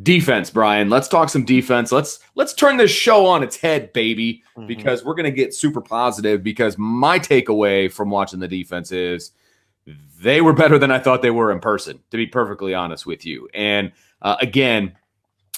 Defense, Brian. Let's talk some defense. Let's turn this show on its head, baby, because we're going to get super positive because my takeaway from watching the defense is they were better than I thought they were in person, to be perfectly honest with you. And again,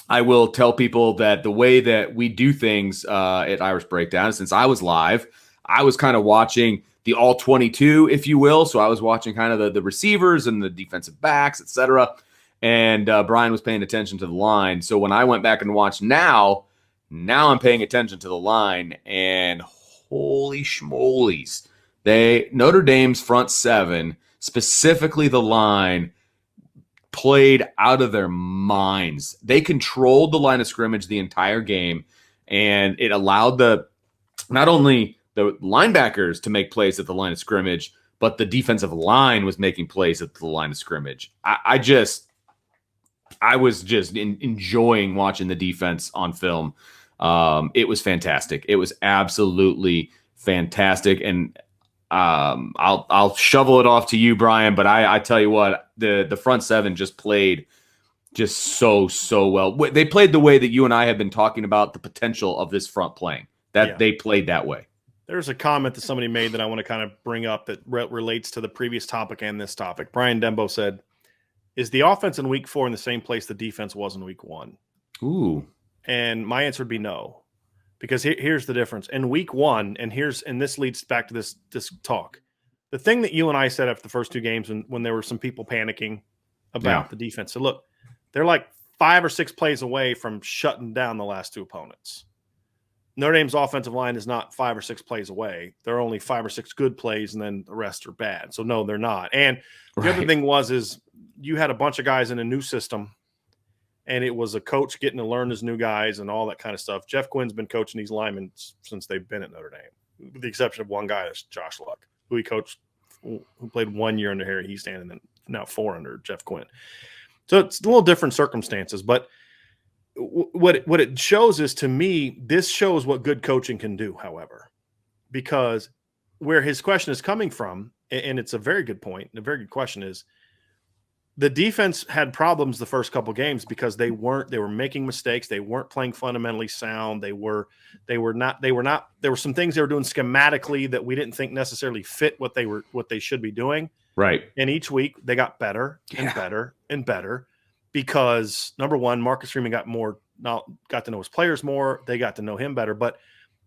I will tell people that the way that we do things at Irish Breakdown, since I was live, I was kind of watching the all 22, if you will. So I was watching kind of the receivers and the defensive backs, et cetera. And Brian was paying attention to the line. So when I went back and watched now I'm paying attention to the line, and holy schmolies. Notre Dame's front seven, specifically the line, played out of their minds. They controlled the line of scrimmage the entire game, and it allowed not only the linebackers to make plays at the line of scrimmage, but the defensive line was making plays at the line of scrimmage. I was just enjoying watching the defense on film. It was fantastic. It was absolutely fantastic. And I'll shovel it off to you, Brian, but I tell you what, the front seven just played just so well. They played the way that you and I have been talking about the potential of this front playing. They played that way. There's a comment that somebody made that I want to kind of bring up that relates to the previous topic and this topic. Brian Dembo said, "Is the offense in week 4 in the same place the defense was in week 1?" Ooh. And my answer would be no. Because here's the difference. In week 1, and this leads back to this talk. The thing that you and I said after the first 2 games when there were some people panicking about the defense. So look, they're like 5 or 6 plays away from shutting down the last 2 opponents. Notre Dame's offensive line is not 5 or 6 plays away. There are only 5 or 6 good plays, and then the rest are bad. So no, they're not. And the other thing is you had a bunch of guys in a new system, and it was a coach getting to learn his new guys and all that kind of stuff. Jeff Quinn's been coaching these linemen since they've been at Notre Dame, with the exception of one guy, that's Josh Luck, who he coached, who played 1 year under Harry Easton and then now 4 under Jeff Quinn. So it's a little different circumstances, but what it shows is, to me, this shows what good coaching can do, however, because where his question is coming from, and it's a very good point, and a very good question, is the defense had problems the first couple games because they were making mistakes. They weren't playing fundamentally sound. There were some things they were doing schematically that we didn't think necessarily fit what they should be doing. Right. And each week they got better and better and better because, number one, Marcus Freeman got to know his players more. They got to know him better, but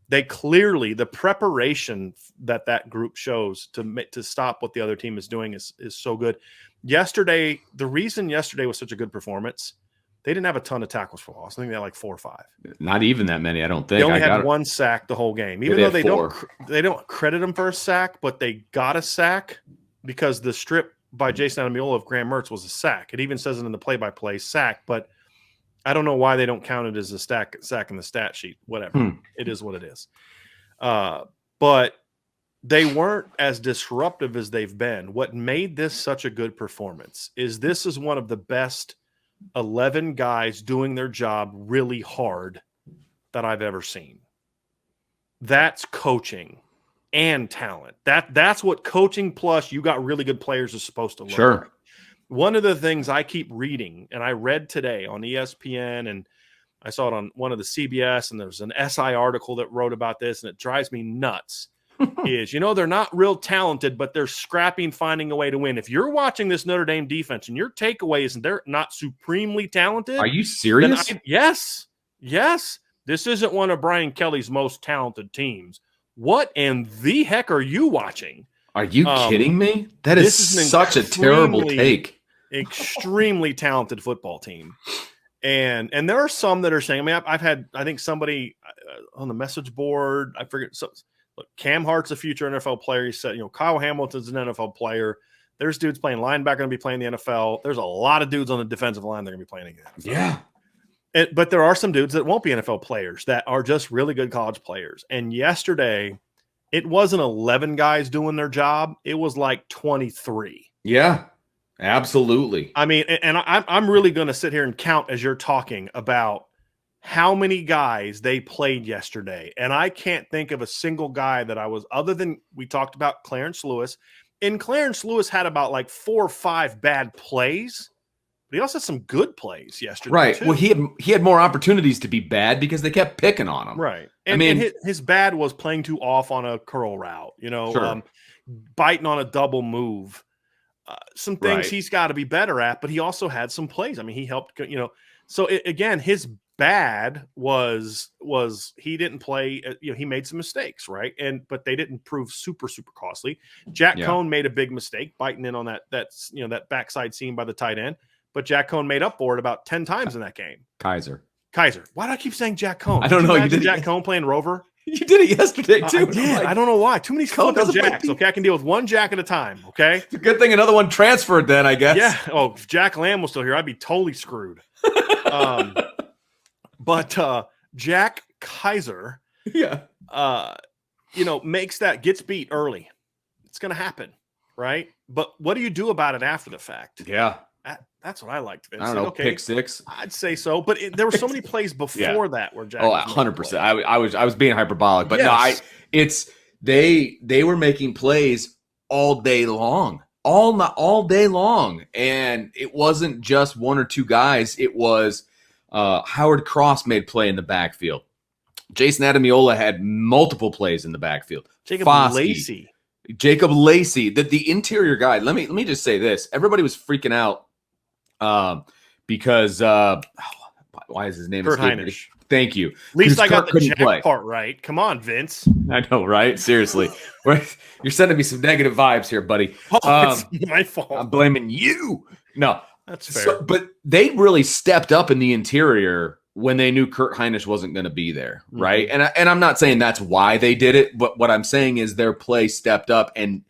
they clearly, the preparation that group shows to stop what the other team is doing is so good. Yesterday, the reason yesterday was such a good performance, they didn't have a ton of tackles for loss. I think they had like 4 or 5. Not even that many, I don't think. They only had 1 sack the whole game. Even though they don't credit them for a sack, but they got a sack because the strip by Jason Adamiola of Graham Mertz was a sack. It even says it in the play-by-play, sack, but I don't know why they don't count it as a sack in the stat sheet. Whatever. It is what it is. But they weren't as disruptive as they've been. What made this such a good performance is this is one of the best 11 guys doing their job really hard that I've ever seen. That's coaching and talent. That's what coaching plus you got really good players is supposed to look like. One of the things I keep reading, and I read today on ESPN, and I saw it on one of the CBS, and there's an SI article that wrote about this, and it drives me nuts, is, they're not real talented, but they're scrapping, finding a way to win. If you're watching this Notre Dame defense and your takeaway is they're not supremely talented. Are you serious? Yes. This isn't one of Brian Kelly's most talented teams. What in the heck are you watching? Are you kidding me? That is such a terrible take. Extremely talented football team. And there are some that are saying, I've had, I think somebody on the message board, I forget. So, look, Cam Hart's a future NFL player. He said, Kyle Hamilton's an NFL player. There's dudes playing linebacker going to be playing the NFL. There's a lot of dudes on the defensive line that are going to be playing in the NFL. Yeah. But there are some dudes that won't be NFL players that are just really good college players. And yesterday, it wasn't 11 guys doing their job. It was like 23. Yeah. Absolutely. I mean, and I'm really going to sit here and count as you're talking about how many guys they played yesterday. And I can't think of a single guy that other than we talked about Clarence Lewis. And Clarence Lewis had about like 4 or 5 bad plays, but he also had some good plays yesterday. Right. Too. Well, he had more opportunities to be bad because they kept picking on him. Right. And his bad was playing too off on a curl route, Sure. Biting on a double move. Some things he's got to be better at, but he also had some plays. I mean, he helped, So again, his bad was he didn't play. He made some mistakes, right? But they didn't prove super costly. Jack Cohn made a big mistake biting in on that backside seam by the tight end, but Jack Cohn made up for it about 10 times in that game. Kaiser. Why do I keep saying Jack Cohn? I don't know. You did Jack Cohn playing Rover? You did it yesterday too. I did. I don't know why. Too many flipping Jacks. Okay, I can deal with one Jack at a time. Okay. It's a good thing another one transferred then, I guess. Yeah. Oh, if Jack Lamb was still here, I'd be totally screwed. But Jack Kaiser, gets beat early. It's going to happen, right? But what do you do about it after the fact? Yeah. That's what I liked. Vince. I don't know, pick six. I'd say so, but there were so many plays before that where Jack. 100%. I was being hyperbolic, but they were making plays all day long, all day long, and it wasn't just one or two guys. It was Howard Cross made play in the backfield. Jason Adamiola had multiple plays in the backfield. Jacob Lacey, the interior guy. Let me just say this: everybody was freaking out. Because why is his name Kurt Hinish? Thank you. At least I got the Jack part right. Come on, Vince. I know, right? Seriously. You're sending me some negative vibes here, buddy. It's my fault. I'm blaming you. No. That's fair. But they really stepped up in the interior when they knew Kurt Hinish wasn't going to be there, right? Mm-hmm. And I'm not saying that's why they did it, but what I'm saying is their play stepped up, and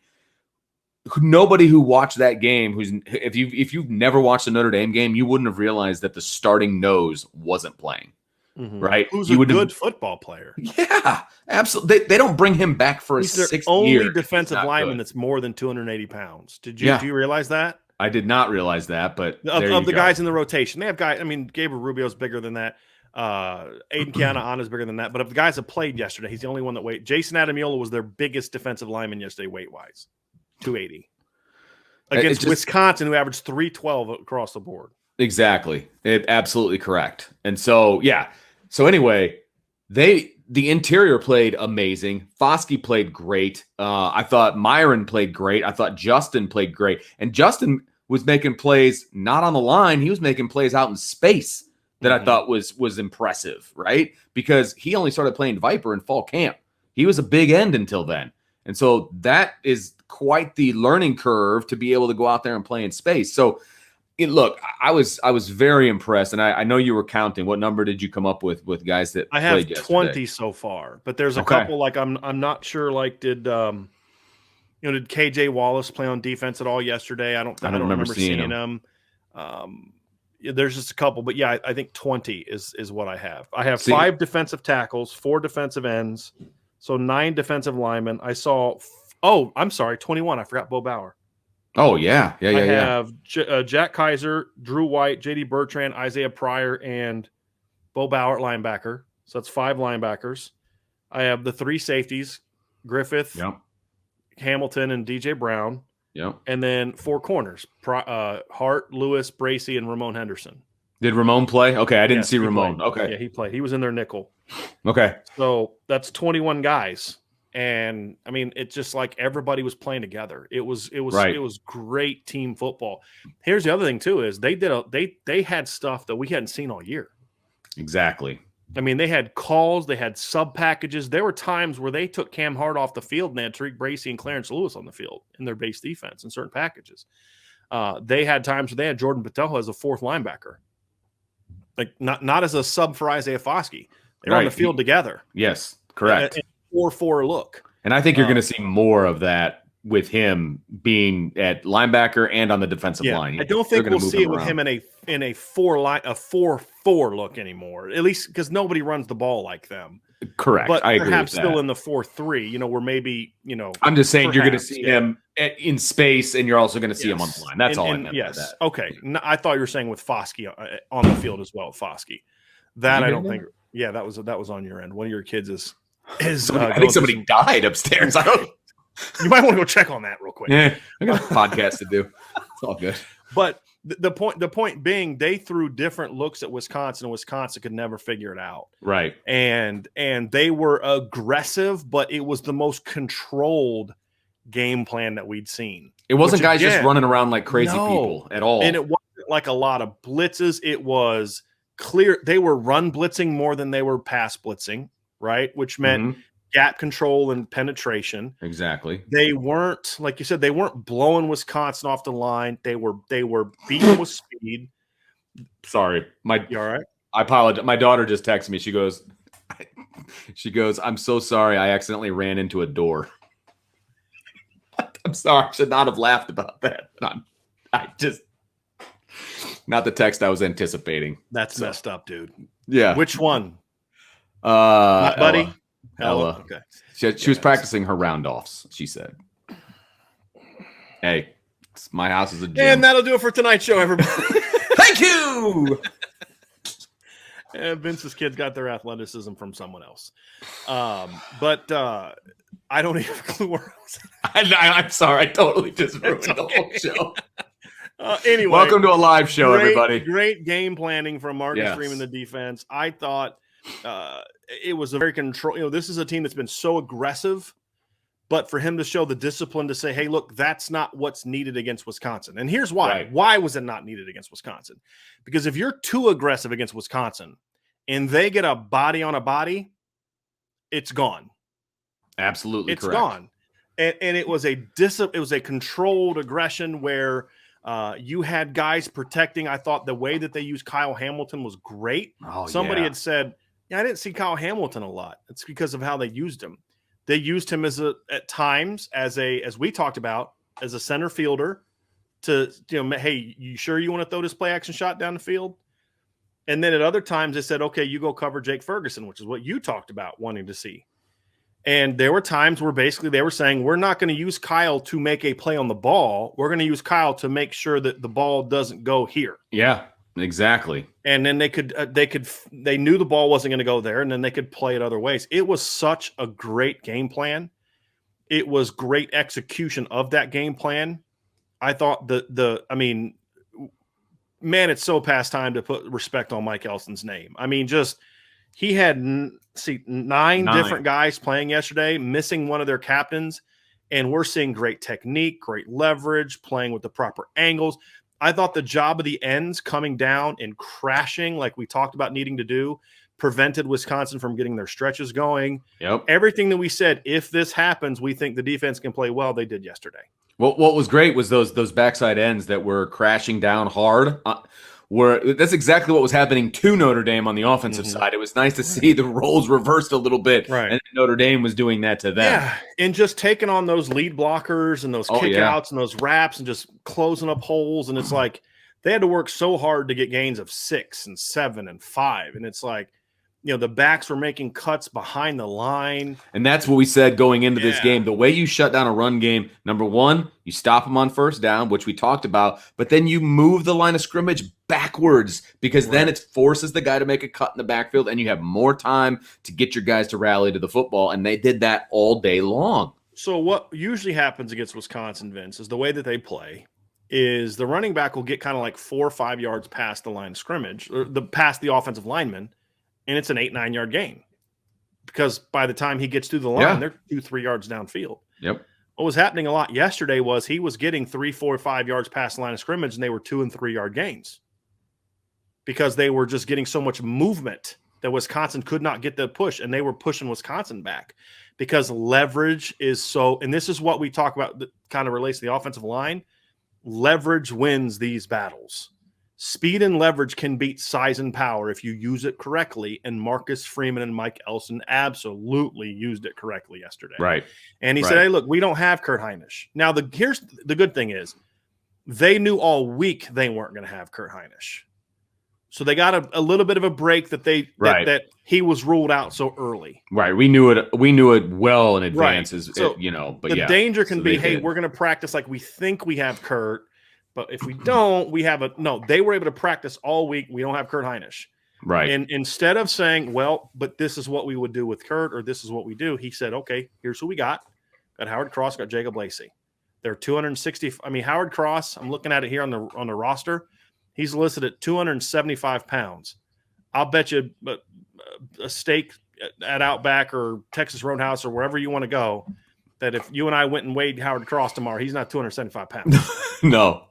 nobody who watched that game, if you've never watched a Notre Dame game, you wouldn't have realized that the starting nose wasn't playing, right? Who's a good football player? Yeah, absolutely. They don't bring him back for He's a sixth their only year. defensive lineman that's more than 280 pounds. Do you realize that? I did not realize that, but of the guys in the rotation, they have guys. I mean, Gabriel Rubio's bigger than that. Aiden Keanaa's bigger than that. But of the guys that played yesterday, he's the only one that weighed. Jason Adamiola was their biggest defensive lineman yesterday, weight wise. 280 against Wisconsin, who averaged 312 across the board. Exactly. Absolutely correct. And so, So anyway, the interior played amazing. Foskey played great. I thought Myron played great. I thought Justin played great. And Justin was making plays not on the line. He was making plays out in space that I thought was impressive, right? Because he only started playing Viper in fall camp. He was a big end until then. And so that is quite the learning curve to be able to go out there and play in space. So, look, I was very impressed, and I know you were counting. What number did you come up with guys that I have played yesterday? 20 so far, but there's a couple like I'm not sure. Like did KJ Wallace play on defense at all yesterday? I don't remember seeing him. There's just a couple, but I think 20 is what I have. I have 5 defensive tackles, 4 defensive ends. So 9 defensive linemen. I saw. Oh, I'm sorry, 21. I forgot Bo Bauer. Oh yeah. I have Jack Kaiser, Drew White, J.D. Bertrand, Isaiah Pryor, and Bo Bauer at linebacker. So that's 5 linebackers. I have the 3 safeties: Griffith, Hamilton, and DJ Brown. And then 4 corners: Hart, Lewis, Bracey, and Ramon Henderson. Did Ramon play? Okay, I didn't see Ramon. Played. Okay. Yeah, he played. He was in their nickel. Okay. So that's 21 guys. And I mean, it's just like everybody was playing together. It was great team football. Here's the other thing too, is they had stuff that we hadn't seen all year. Exactly. I mean, they had calls, they had sub packages. There were times where they took Cam Hart off the field and they had Tariq Bracey and Clarence Lewis on the field in their base defense in certain packages. They had times where they had Jordan Patoja as a 4th linebacker. Like not as a sub for Isaiah Foskey. They were on the field together. Yes, correct. 4-4 look. And I think you're going to see more of that with him being at linebacker and on the defensive line. I don't think we'll see it with him in a 4-4 look anymore. At least because nobody runs the ball like them. Correct. But I agree perhaps with still that. in the 4-3, where maybe, I'm just saying you're going to see him in space, and you're also going to see him on the line. That's all I meant by that. Okay. No, I thought you were saying with Foskey on the field as well. Foskey. That I don't think. Yeah, that was on your end. One of your kids is. I think somebody died upstairs. I don't. You might want to go check on that real quick. Yeah, I got a podcast to do. It's all good. But the point being, they threw different looks at Wisconsin, and Wisconsin could never figure it out. Right. And they were aggressive, but it was the most controlled game plan that we'd seen. It wasn't guys just running around like crazy people at all. And it wasn't like a lot of blitzes. It was clear they were run blitzing more than they were pass blitzing, right? Which meant gap control and penetration. Exactly. They weren't, like you said, they weren't blowing Wisconsin off the line. They were beating with speed. Sorry. You all right? I apologize. My daughter just texted me. She goes, I'm so sorry. I accidentally ran into a door. I'm sorry. I should not have laughed about that. I just, not the text I was anticipating. That's messed up, dude. Yeah. Which one? Not buddy? Ella. Okay. She was practicing her round-offs, she said. Hey, my house is a gym. And that'll do it for tonight's show, everybody. Thank you! Vince's kids got their athleticism from someone else. But I don't even have a clue where I was. I'm sorry. I totally just ruined the whole show. Anyway. Welcome to a live show, everybody. Great game planning from Marcus Freeman, the defense. I thought it was a very control. This is a team that's been so aggressive, but for him to show the discipline to say, hey, look, that's not what's needed against Wisconsin. And here's why. Right. Why was it not needed against Wisconsin? Because if you're too aggressive against Wisconsin and they get a body on a body, it's gone. Absolutely it's correct. Gone. And it was a controlled aggression where you had guys protecting. I thought the way that they used Kyle Hamilton was great. Somebody had said, I didn't see Kyle Hamilton a lot. It's because of how they used him. They used him at times as we talked about, as a center fielder to, hey, you sure you want to throw this play action shot down the field? And then at other times they said, okay, you go cover Jake Ferguson, which is what you talked about wanting to see. And there were times where basically they were saying, we're not going to use Kyle to make a play on the ball. We're going to use Kyle to make sure that the ball doesn't go here. Yeah, exactly. And then they knew the ball wasn't going to go there, and then they could play it other ways. It was such a great game plan. It was great execution of that game plan. I thought man, it's so past time to put respect on Mike Elston's name. I mean, he had nine different guys playing yesterday, missing one of their captains, and we're seeing great technique, great leverage, playing with the proper angles. I thought the job of the ends coming down and crashing, like we talked about needing to do, prevented Wisconsin from getting their stretches going. Yep. Everything that we said, if this happens, we think the defense can play well, they did yesterday. Well, what was great was those backside ends that were crashing down hard. That's exactly what was happening to Notre Dame on the offensive side. It was nice to see the roles reversed a little bit, and Notre Dame was doing that to them. Yeah, and just taking on those lead blockers and those kickouts and those wraps and just closing up holes. And it's like they had to work so hard to get gains of 6 and 7 and 5. And it's like, the backs were making cuts behind the line. And that's what we said going into this game. The way you shut down a run game, number one, you stop them on first down, which we talked about, but then you move the line of scrimmage backwards because then it forces the guy to make a cut in the backfield and you have more time to get your guys to rally to the football. And they did that all day long. So what usually happens against Wisconsin, Vince, is the way that they play is the running back will get kind of like 4 or 5 yards past the line of scrimmage or past the offensive lineman. And it's an 8-9 yard gain because by the time he gets through the line, they're 2-3 yards downfield. Yep. What was happening a lot yesterday was he was getting 3, 4, 5 yards past the line of scrimmage, and they were 2 and 3 yard gains because they were just getting so much movement that Wisconsin could not get the push, and they were pushing Wisconsin back because leverage is so. And this is what we talk about that kind of relates to the offensive line. Leverage wins these battles. Speed and leverage can beat size and power if you use it correctly, and Marcus Freeman and Mike Elston absolutely used it correctly yesterday. Right. And he said, hey, look, we don't have Kurt Hinish. Now, here's the good thing is they knew all week they weren't going to have Kurt Hinish. So they got a little bit of a break that that he was ruled out so early. Right. We knew it well in advance, but the danger can be, hey, we're going to practice like we think we have Kurt. But if we don't, they were able to practice all week. We don't have Kurt Hinish. Right. And instead of saying, well, but this is what we would do with Kurt or this is what we do, he said, okay, here's who we got. Got Howard Cross, got Jacob Lacey. They're 260. I mean, Howard Cross, I'm looking at it here on the roster. He's listed at 275 pounds. I'll bet you a steak at Outback or Texas Roadhouse or wherever you want to go, that if you and I went and weighed Howard Cross tomorrow, he's not 275 pounds. No.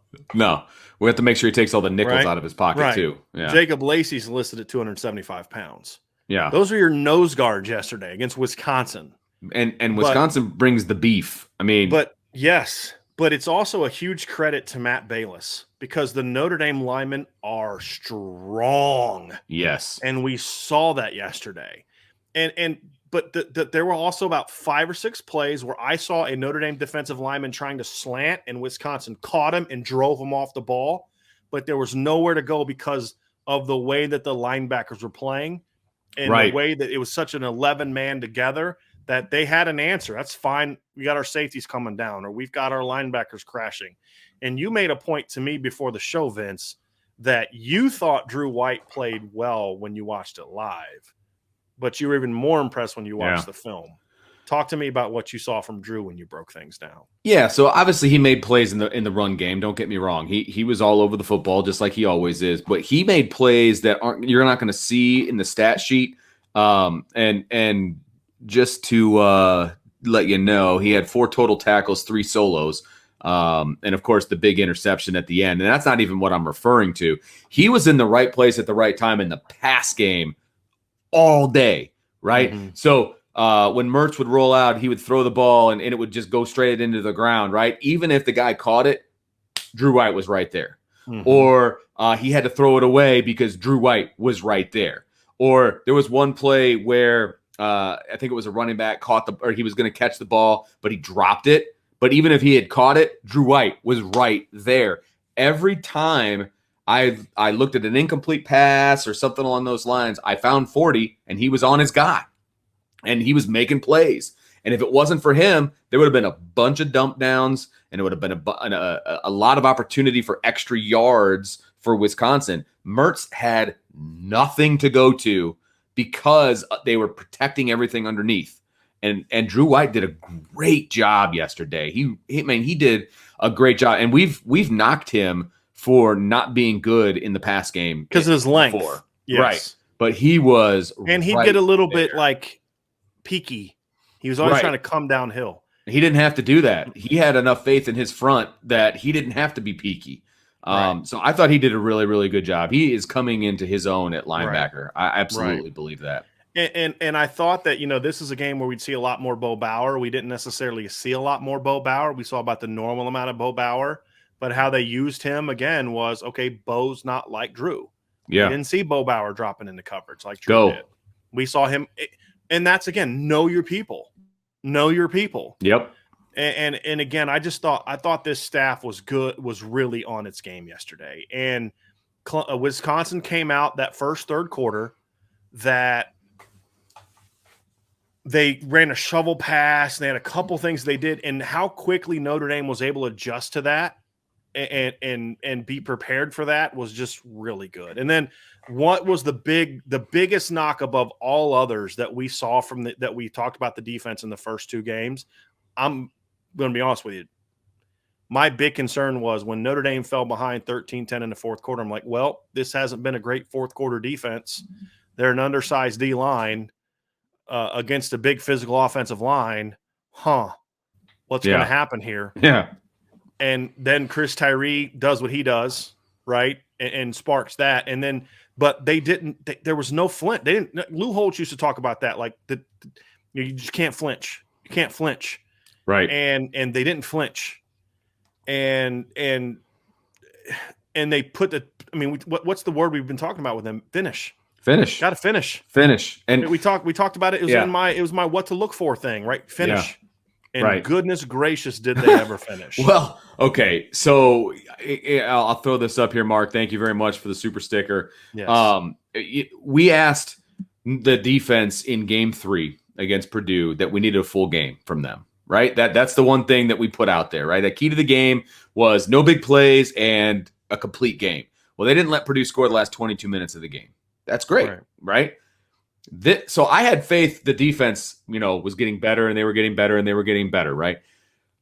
We have to make sure he takes all the nickels out of his pocket too. Yeah. Jacob Lacey's listed at 275 pounds. Yeah. Those are your nose guards yesterday against Wisconsin. And Wisconsin brings the beef. I mean, but it's also a huge credit to Matt Balis because the Notre Dame linemen are strong. Yes. And we saw that yesterday. But there were also about 5 or 6 plays where I saw a Notre Dame defensive lineman trying to slant, and Wisconsin caught him and drove him off the ball. But there was nowhere to go because of the way that the linebackers were playing and the way that it was such an 11-man together that they had an answer. That's fine. We got our safeties coming down, or we've got our linebackers crashing. And you made a point to me before the show, Vince, that you thought Drew White played well when you watched it live, but you were even more impressed when you watched the film. Talk to me about what you saw from Drew when you broke things down. Yeah, so obviously he made plays in the run game. Don't get me wrong. He was all over the football just like he always is, but he made plays that you're not going to see in the stat sheet. And just to let you know, he had 4 total tackles, 3 solos. And of course the big interception at the end. And that's not even what I'm referring to. He was in the right place at the right time in the pass game all day, right? Mm-hmm. So when Mertz would roll out, he would throw the ball and it would just go straight into the ground, right? Even if the guy caught it, Drew White was right there. Mm-hmm. Or he had to throw it away because Drew White was right there. Or there was one play where I think it was a running back he was going to catch the ball, but he dropped it. But even if he had caught it, Drew White was right there. Every time I looked at an incomplete pass or something along those lines, I found 40, and he was on his guy, and he was making plays. And if it wasn't for him, there would have been a bunch of dump downs, and it would have been a lot of opportunity for extra yards for Wisconsin. Mertz had nothing to go to because they were protecting everything underneath. And Drew White did a great job yesterday. He did a great job. And we've knocked him for not being good in the pass game because of his length. Yes. Right. But he was and he did a little bit like peaky. He was always trying to come downhill. He didn't have to do that. He had enough faith in his front that he didn't have to be peaky. So I thought he did a really, really good job. He is coming into his own at linebacker. I absolutely believe that. And I thought that, this is a game where we'd see a lot more Bo Bauer. We didn't necessarily see a lot more Bo Bauer. We saw about the normal amount of Bo Bauer, but how they used him again was, okay, Bo's not like Drew. Yeah. We didn't see Bo Bauer dropping into coverage like Drew did. We saw him. And that's, again, know your people. Know your people. Yep. And again, I thought this staff was good, was really on its game yesterday. And Wisconsin came out that first third quarter that they ran a shovel pass, and they had a couple things they did, and how quickly Notre Dame was able to adjust to that and be prepared for that was just really good. And then what was the biggest knock above all others that we saw that we talked about the defense in the first 2 games? I'm going to be honest with you. My big concern was when Notre Dame fell behind 13-10 in the fourth quarter, I'm like, well, this hasn't been a great fourth quarter defense. They're an undersized D-line against a big physical offensive line. What's going to happen here? Yeah. And then Chris Tyree does what he does, right? And sparks that. And then, but they didn't, there was no flint. They didn't, Lou Holtz used to talk about that. Like you just can't flinch. You can't flinch. Right. And they didn't flinch. And they put what's the word we've been talking about with them? Finish. Got to finish. And we talked about it. It was my what to look for thing, right? Finish. Yeah. And goodness gracious, did they ever finish? Well, okay. So I'll throw this up here, Mark. Thank you very much for the super sticker. Yes. We asked the defense in game 3 against Purdue that we needed a full game from them, right? That's the one thing that we put out there, right? The key to the game was no big plays and a complete game. Well, they didn't let Purdue score the last 22 minutes of the game. That's great, right? So I had faith the defense, was getting better, and they were getting better, and they were getting better, right?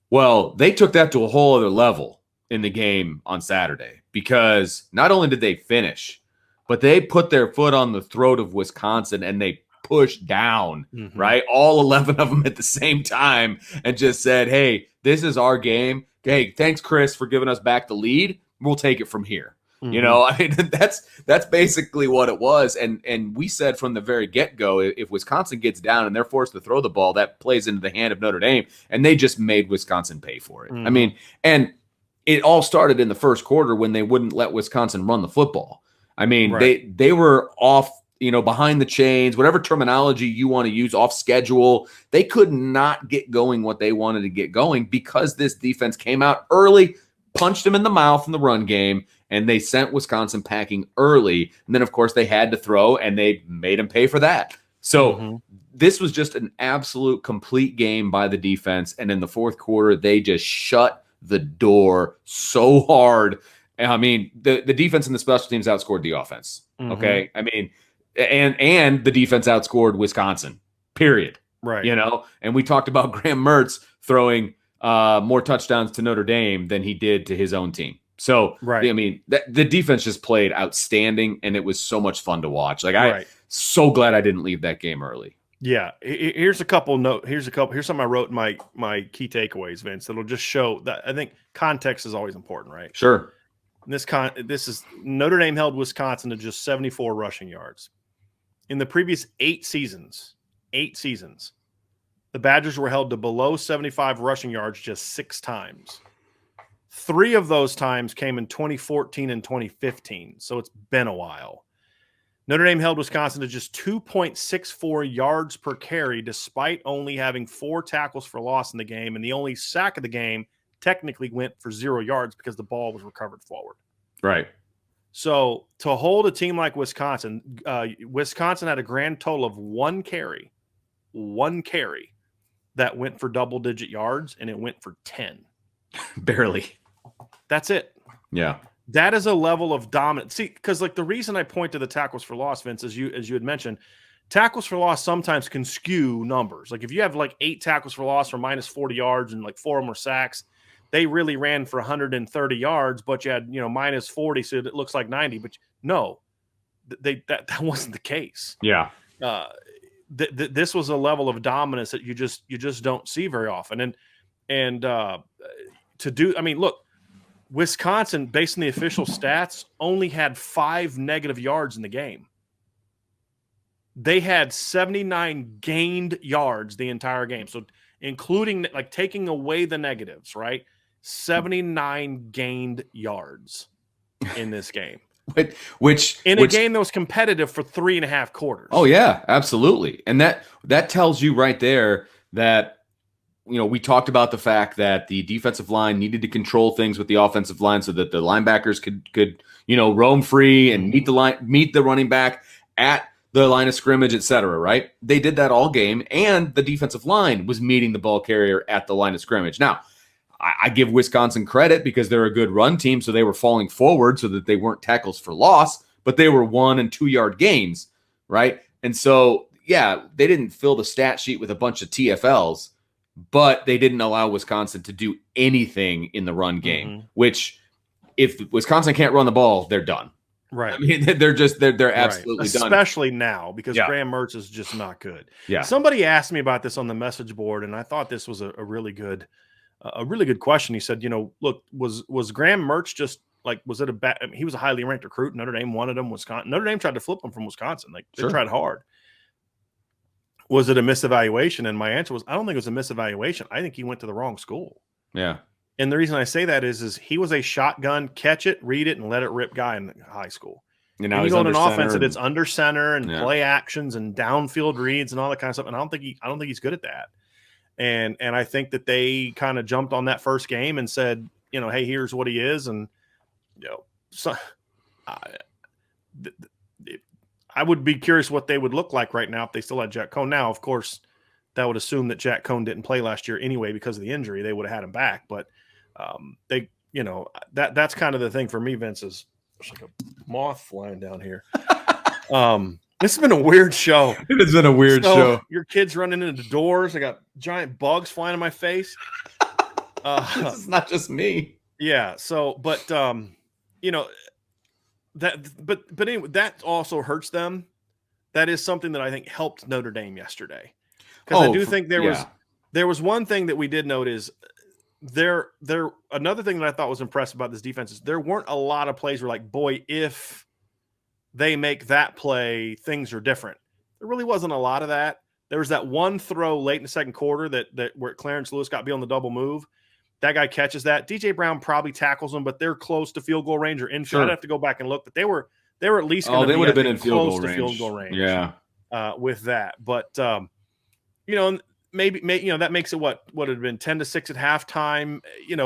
Well, they took that to a whole other level in the game on Saturday because not only did they finish, but they put their foot on the throat of Wisconsin and they pushed down, right? All 11 of them at the same time and just said, hey, this is our game. Hey, thanks, Chris, for giving us back the lead. We'll take it from here. You know, I mean, that's basically what it was. And we said from the very get-go, if Wisconsin gets down and they're forced to throw the ball, that plays into the hand of Notre Dame. And they just made Wisconsin pay for it. I mean, and it all started in the first quarter when they wouldn't let Wisconsin run the football. I mean, they were off, you know, behind the chains, whatever terminology you want to use, off schedule. They could not get going what they wanted to get going because this defense came out early, punched them in the mouth in the run game, and they sent Wisconsin packing early. And then, of course, they had to throw, and they made them pay for that. So this was just an absolute complete game by the defense. And in the fourth quarter, they just shut the door so hard. I mean, the defense and the special teams outscored the offense. Okay. I mean, and the defense outscored Wisconsin, period. Right. You know, and we talked about Graham Mertz throwing more touchdowns to Notre Dame than he did to his own team. So, I mean, the defense just played outstanding, and it was so much fun to watch. Like, I'm so glad I didn't leave that game early. Yeah. Here's a couple notes. Here's something I wrote in my key takeaways, Vince, that'll just show that I think context is always important, right? Sure. This is Notre Dame held Wisconsin to just 74 rushing yards. In the previous 8 seasons, the Badgers were held to below 75 rushing yards just 6 times. 3 of those times came in 2014 and 2015, so it's been a while. Notre Dame held Wisconsin to just 2.64 yards per carry, despite only having 4 tackles for loss in the game, and the only sack of the game technically went for 0 yards because the ball was recovered forward. Right. So to hold a team like Wisconsin, Wisconsin had a grand total of one carry that went for double-digit yards, and it went for 10. Barely. That's it. Yeah. That is a level of dominance. See, because like the reason I point to the tackles for loss, Vince, as you had mentioned, tackles for loss sometimes can skew numbers. Like if you have like 8 tackles for loss for minus 40 yards and like 4 of them were sacks, they really ran for 130 yards, but you had, minus 40, so it looks like 90. But no, that wasn't the case. Yeah. This was a level of dominance that you just don't see very often. And to do, I mean, look, Wisconsin, based on the official stats, only had 5 negative yards in the game. They had 79 gained yards the entire game. So including like taking away the negatives, right? 79 gained yards in this game. Which a game that was competitive for 3.5 quarters. Oh yeah, absolutely. And that tells you right there that we talked about the fact that the defensive line needed to control things with the offensive line so that the linebackers could roam free and meet the running back at the line of scrimmage, et cetera, right? They did that all game, and the defensive line was meeting the ball carrier at the line of scrimmage. Now, I give Wisconsin credit because they're a good run team, so they were falling forward so that they weren't tackles for loss, but they were 1 and 2 yard gains, right? And so, yeah, they didn't fill the stat sheet with a bunch of TFLs, but they didn't allow Wisconsin to do anything in the run game, which if Wisconsin can't run the ball, they're done. Right. I mean, they're absolutely done. Especially now because Graham Mertz is just not good. Yeah. Somebody asked me about this on the message board, and I thought this was a really good question. He said, look, was Graham Mertz just like, was it a bad? I mean, he was a highly ranked recruit. Notre Dame wanted him. Notre Dame tried to flip him from Wisconsin. Like they tried hard. Was it a misevaluation? And my answer was, I don't think it was a misevaluation. I think he went to the wrong school. Yeah. And the reason I say that is he was a shotgun, catch it, read it, and let it rip guy in high school. And now he's he's on an offense and that it's under center and play actions and downfield reads and all that kind of stuff. And I don't think he's good at that. And I think that they kind of jumped on that first game and said, hey, here's what he is. And I would be curious what they would look like right now if they still had Jack Cohn. Now, of course, that would assume that Jack Cohn didn't play last year anyway because of the injury. They would have had him back, but that's kind of the thing for me, Vince, is there's like a moth flying down here. This has been a weird show. It has been a weird show. Your kids running into doors. I got giant bugs flying in my face. This is not just me. Yeah. So, but you know but anyway, that also hurts them. That is something that I think helped Notre Dame yesterday, because I do think there was one thing that we did note is there another thing that I thought was impressive about this defense is there weren't a lot of plays where like, boy, if they make that play, things are different. There really wasn't a lot of that. There was that one throw late in the second quarter that where Clarence Lewis got beat on the double move. That guy catches that. DJ Brown probably tackles him, but they're close to field goal range or in. Sure. I'd have to go back and look, but they were at least going to they would have been in field goal range. Yeah. With that, but maybe that makes it what would have been 10-6 at halftime.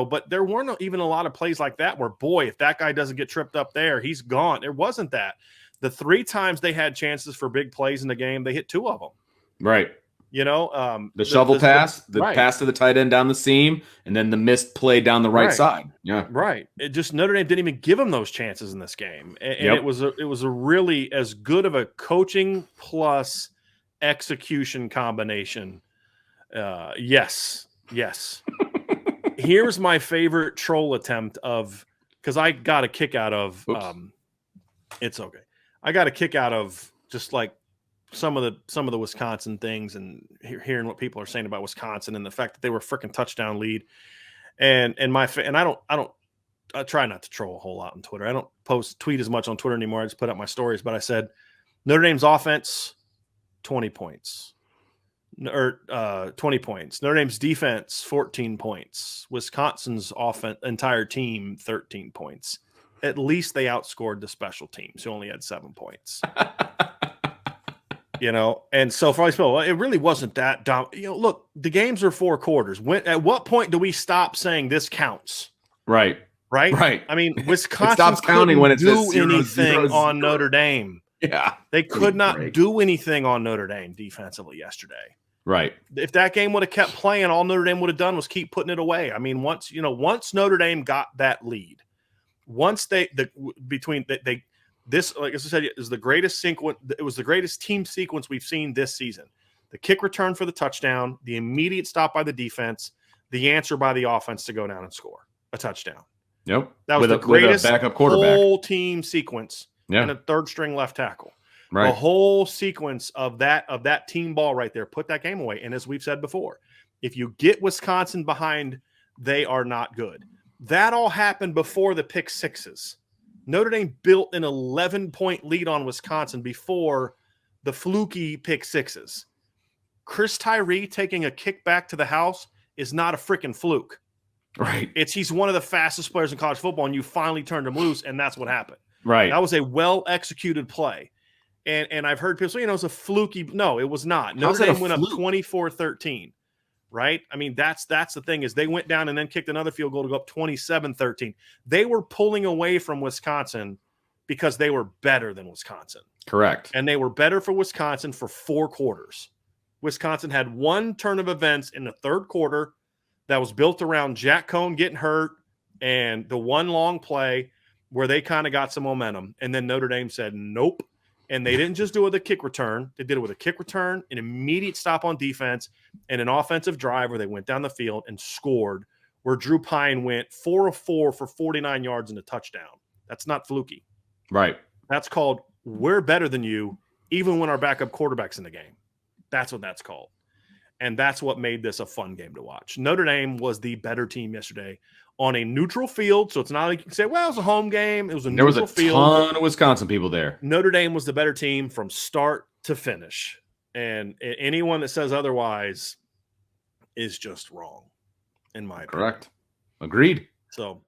But there weren't even a lot of plays like that where, boy, if that guy doesn't get tripped up there, he's gone. There wasn't that. The 3 times they had chances for big plays in the game, they hit 2 of them. Right. The shovel pass, the pass to the tight end down the seam, and then the missed play down the right side. Yeah. Right. It just Notre Dame didn't even give them those chances in this game. And it was a really as good of a coaching plus execution combination. Yes. Here's my favorite troll attempt because I got a kick out of it's okay. I got a kick out of just like some of the Wisconsin things and hearing what people are saying about Wisconsin and the fact that they were a freaking touchdown lead. And I try not to troll a whole lot on Twitter. I don't tweet as much on Twitter anymore. I just put up my stories, but I said Notre Dame's offense, 20 points. 20 points. Notre Dame's defense, 14 points. Wisconsin's entire team, 13 points. At least they outscored the special teams, who only had 7 points. And so for all these people, it really wasn't that dumb. Look, the games are 4 quarters. At what point do we stop saying this counts? Right. I mean, Wisconsin stops counting when it's do anything on Notre Dame. Yeah. They could not do anything on Notre Dame defensively yesterday. Right. If that game would have kept playing, all Notre Dame would have done was keep putting it away. I mean, once Notre Dame got that lead, once this, like I said, is the greatest sequence. It was the greatest team sequence we've seen this season. The kick return for the touchdown, the immediate stop by the defense, the answer by the offense to go down and score a touchdown. Yep. That was the greatest backup quarterback whole team sequence. Yeah. And a third string left tackle. Right. The whole sequence of that team ball right there put that game away. And as we've said before, if you get Wisconsin behind, they are not good. That all happened before the pick sixes. Notre Dame built an 11-point lead on Wisconsin before the fluky pick sixes. Chris Tyree taking a kick back to the house is not a freaking fluke. Right. He's one of the fastest players in college football, and you finally turned him loose, and that's what happened. Right. That was a well-executed play. And I've heard people say, it's a fluky. No, it was not. Notre Dame went up 24-13. Right? I mean, that's the thing is they went down and then kicked another field goal to go up 27-13. They were pulling away from Wisconsin because they were better than Wisconsin. Correct. And they were better for Wisconsin for 4 quarters. Wisconsin had one turn of events in the third quarter that was built around Jack Cohn getting hurt and the one long play where they kind of got some momentum. And then Notre Dame said, nope. And they didn't just do it with a kick return. They did it with a kick return, an immediate stop on defense, and an offensive drive where they went down the field and scored, where Drew Pine went 4 of 4 for 49 yards and a touchdown. That's not fluky. Right. That's called we're better than you, even when our backup quarterback's in the game. That's what that's called. And that's what made this a fun game to watch. Notre Dame was the better team yesterday on a neutral field. So it's not like you can say, well, it was a home game. It was a neutral field. There was a ton of Wisconsin people there. Notre Dame was the better team from start to finish. And anyone that says otherwise is just wrong, in my opinion. Correct. Agreed. So